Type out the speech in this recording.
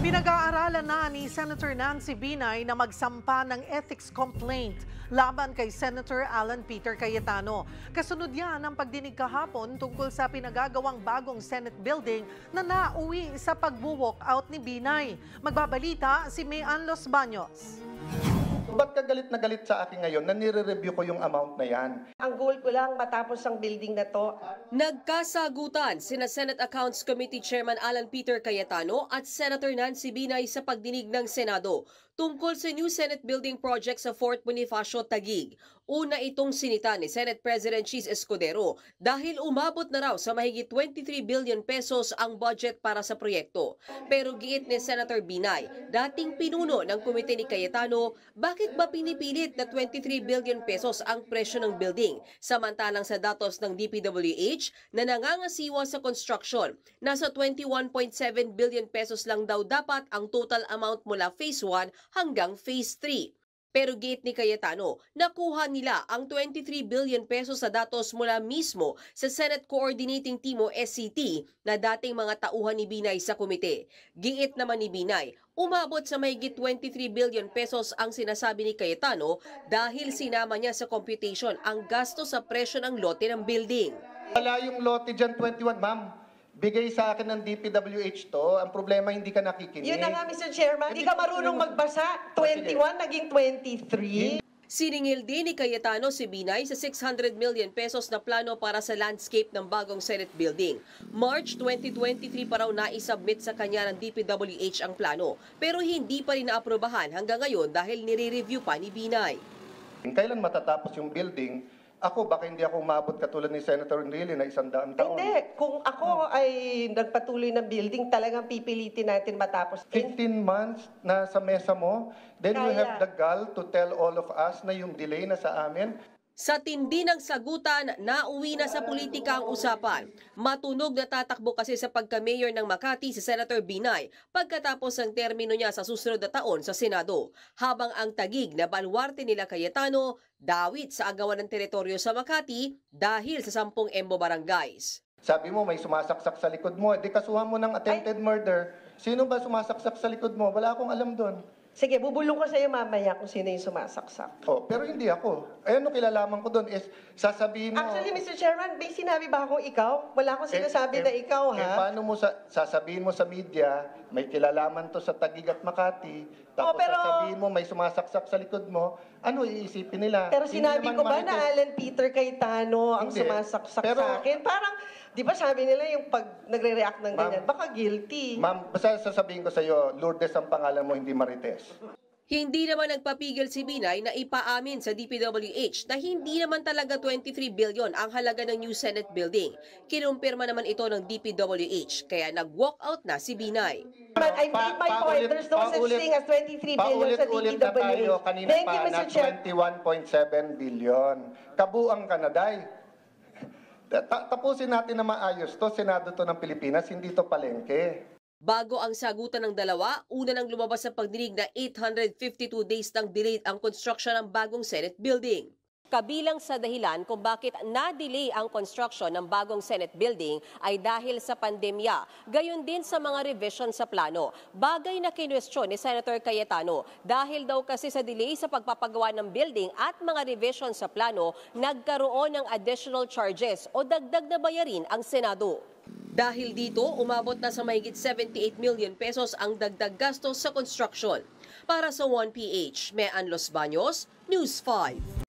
Pinag-aaralan na ni Senator Nancy Binay na magsampa ng ethics complaint laban kay Senator Alan Peter Cayetano. Kasunod yan ang pagdinig kahapon tungkol sa pinagagawang bagong Senate building na nauwi sa pag-walk out ni Binay. Magbabalita si Mayan Los Baños. Ba't ka galit na galit sa akin ngayon na nire-review ko yung amount na yan? Ang goal ko lang matapos ang building na to. Nagkasagutan sina Senate Accounts Committee Chairman Alan Peter Cayetano at Senator Nancy Binay sa pagdinig ng Senado tungkol sa new Senate building project sa Fort Bonifacio, Taguig. Una itong sinita ni Senate President Chis Escudero dahil umabot na raw sa mahigit 23 billion pesos ang budget para sa proyekto. Pero giit ni Senator Binay, dating pinuno ng komite ni Cayetano, bakit ba pinipilit na 23 billion pesos ang presyo ng building? Samantalang sa datos ng DPWH na nangangasiwa sa construction, nasa 21.7 billion pesos lang daw dapat ang total amount mula Phase 1 hanggang Phase 3. Pero giit ni Cayetano, nakuha nila ang 23 billion pesos sa datos mula mismo sa Senate Coordinating Team o SCT na dating mga tauhan ni Binay sa komite. Giit naman ni Binay, umabot sa mahigit 23 billion pesos ang sinasabi ni Cayetano dahil sinama niya sa computation ang gasto sa presyo ng lote ng building. Wala yung lote dyan, 21, ma'am. Bigay sa akin ng DPWH to. Ang problema, hindi ka nakikinig. Yun na nga, Mr. Chairman. Hindi ka marunong magbasa. 21 naging 23. Siningil din ni Cayetano si Binay sa 600 million pesos na plano para sa landscape ng bagong Senate building. March 2023 pa raw na-submit sa kanya ng DPWH ang plano, pero hindi pa rin naaprubahan hanggang ngayon dahil nire-review pa ni Binay. Kailan matatapos yung building? Ako, baka hindi ako umabot katulad ni Senator Enrile na 100 taon. Hindi. Kung ako ay nagpatuloy ng building, talagang pipilitin natin matapos. 15 months na sa mesa mo, then you Kaya. have the gall to tell all of us na yung delay na sa amin. Sa tindi ng sagutan, nauwi na sa politika ang usapan. Matunog na tatakbo kasi sa pagka-mayor ng Makati si Senator Binay pagkatapos ng termino niya sa susunod na taon sa Senado. Habang ang Taguig na baluarte nila Cayetano, dawit sa agawan ng teritoryo sa Makati dahil sa 10 Embo barangays. Sabi mo may sumasaksak sa likod mo, di kasuhan mo ng attempted murder. Sino ba sumasaksak sa likod mo? Wala akong alam doon. Sige, bubulong ko sa iyo mamaya kung sino yung sumasaksak. Oh, pero hindi ako. Ay, ano kilalaman ko doon is sasabihin mo... Actually, Mr. Chairman, may sinabi ba akong ikaw? Wala akong sinasabi na ikaw, ha? Paano mo sasabihin mo sa media, may kilalaman to sa Taguig at Makati, tapos sasabihin mo may sumasaksak sa likod mo, ano iisipin nila? Pero sinabi ko ba na Alan Peter Cayetano ang Hindi. sumasaksak Pero, sa akin? Parang, di ba sabi nila yung pag nagre-react ng ganyan, baka guilty. Ma'am, basta sasabihin ko sa iyo, Lourdes ang pangalan mo, hindi Marites. Hindi naman nagpapigil si Binay na ipaamin sa DPWH na hindi naman talaga 23 billion ang halaga ng new Senate building. Kinumpirma naman ito ng DPWH, kaya nag-walk out na si Binay. But I made my point, there's no such thing as 23 billion sa Paulit-ulit na tayo DPWH. kanina Thank you, pa Mr. na Chair. 21.7 billion. Kabuang Kanaday. Tapusin natin na maayos to. Senado to ng Pilipinas, hindi to palengke. Bago ang sagutan ng dalawa, una nang lumabas sa pagdinig na 852 days nang delayed ang construction ng bagong Senate building. Kabilang sa dahilan kung bakit na-delay ang construction ng bagong Senate building ay dahil sa pandemya, gayon din sa mga revision sa plano. Bagay na kinwestiyon ni Senator Cayetano dahil daw kasi sa delay sa pagpapagawa ng building at mga revision sa plano, nagkaroon ng additional charges o dagdag na bayarin ang Senado. Dahil dito, umabot na sa mahigit 78 million pesos ang dagdag gastos sa construction. Para sa 1PH, Mayan Los Baños, News 5.